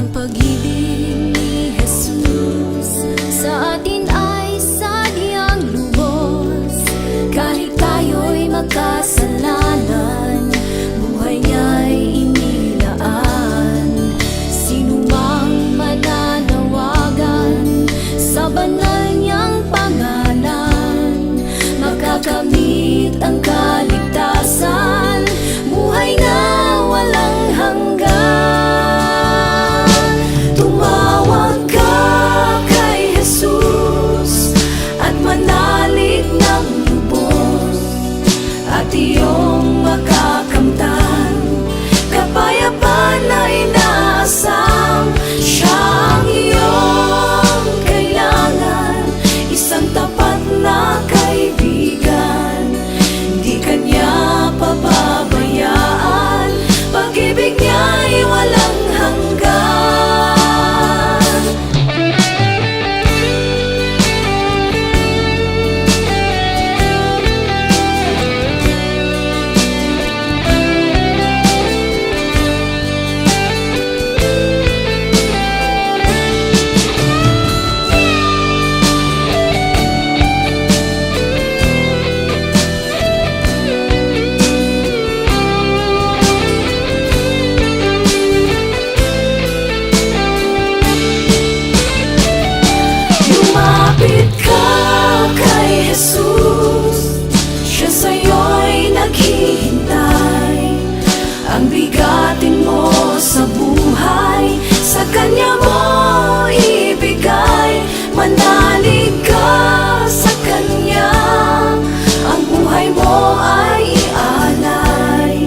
Ang pag-ibig ni Jesus sa atin ay sadyang lubos. Kahit tayo'y makasalanan, buhay niya'y inilaan. Sino mang mananawagan sa banal niyang pangalan, makakamit ang kaligtasan, buhay na walang hanggan. Tumawag ka kay Jesus at manalig ng lubos, at iyong makakamtan kapayapaan na inaasam. Siya ang iyong kailangan, isang tapat na kaibigan. Di kanya pababayaan, pag-ibig niya'y walang hanggan. Lumapit ka kay Jesus, siya sa'yo'y naghihintay. Ang bigatin mo sa buhay, sa kanya mo ibigay. Manalig ka sa kanya, ang buhay mo ay ialay,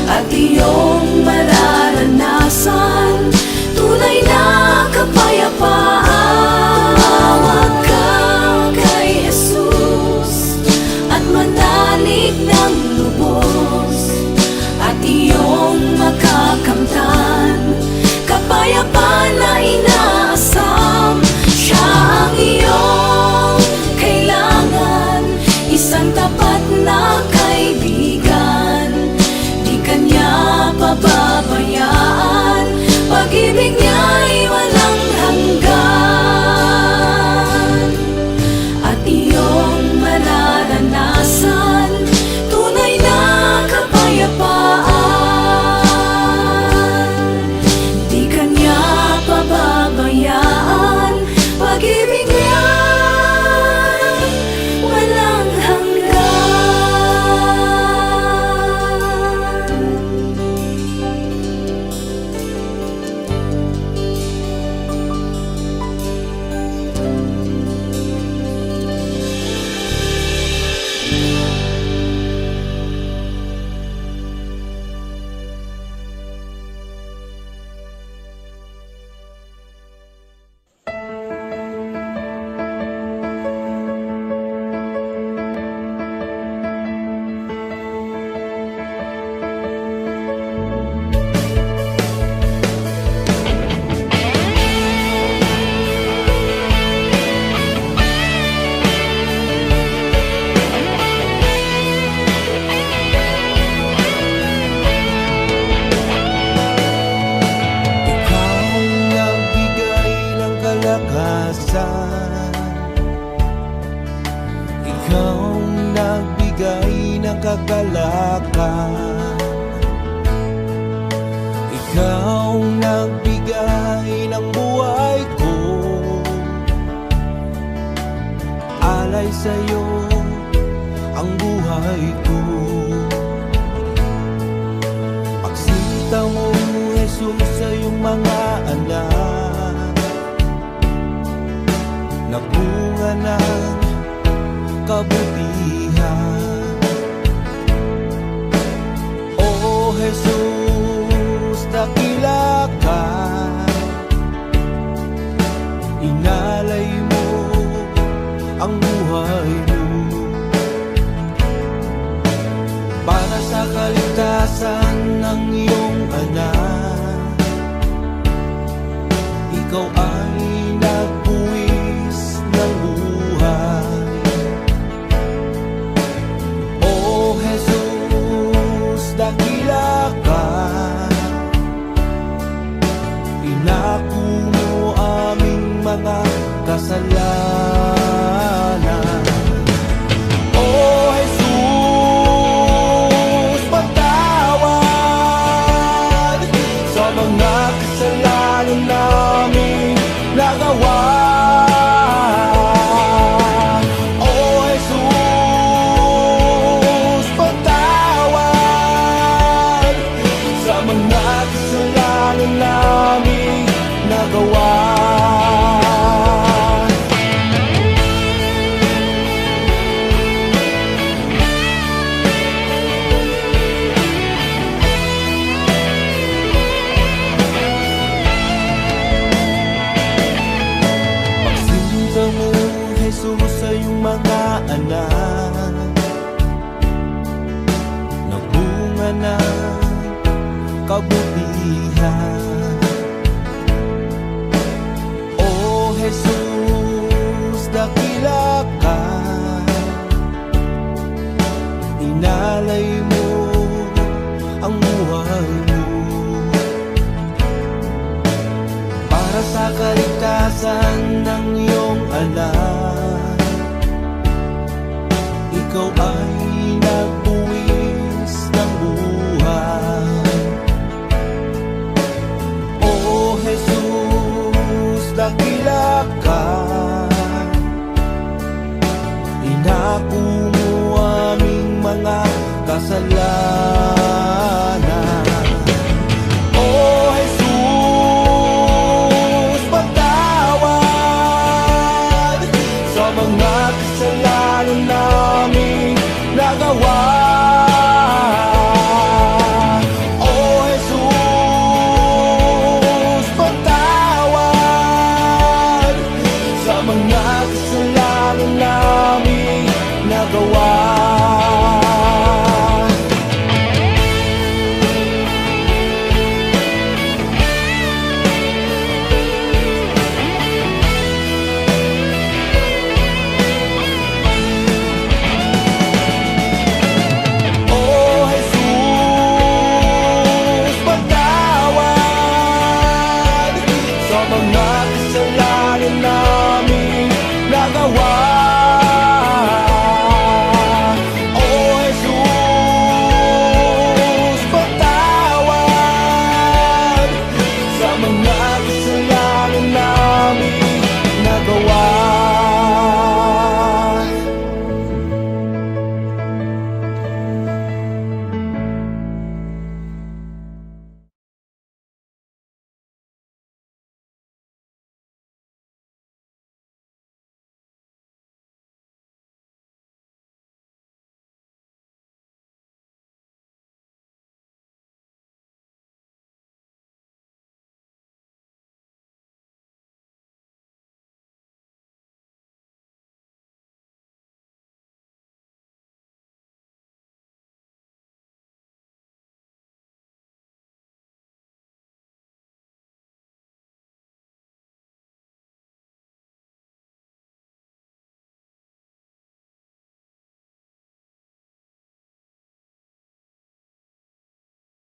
at iyong mararanasan tunay na kapayapaan. Tumawag ka kay Jesus at manalig ng lubos, at iyong makakamtan kapayapaan na inaasam. Siya ang iyong kailangan, isang tapat na kaibigan. Di kanya pababayaan, pag-ibig niya'y walang hanggan, at iyong mararanasan tunay na kapayapaan. Di kanya pababayaan, pag-ibig niya'y walang hanggan. Ikaw nagbigay ng kagalakan, ikaw nagbigay ng buhay ko. Alay sa'yo ang buhay ko. Pagsinta mo, Jesus, sa iyong mga anak, nagbunga ng kabutihan. O Jesus, dakila ka, inalay mo ang buhay mo para sa kaligtasan ng iyong anak. Ikaw ay nagbuwis ng buhay. O Jesus, dakila ka, mga kasalanan. O Jesus, patawad sa mga kasalanan namin nagawa. O Jesus, patawad sa mga kasalanan namin nagawa. Pagsinta mo, Jesus, sa iyong mga anak, nagbunga na kabutihan. O Jesus, dakila ka, inalay mo ang buhay mo para sa kaligtasan ng iyong anak. Ikaw ay nagbuwis ng buhay. O Jesus, dakila ka, inako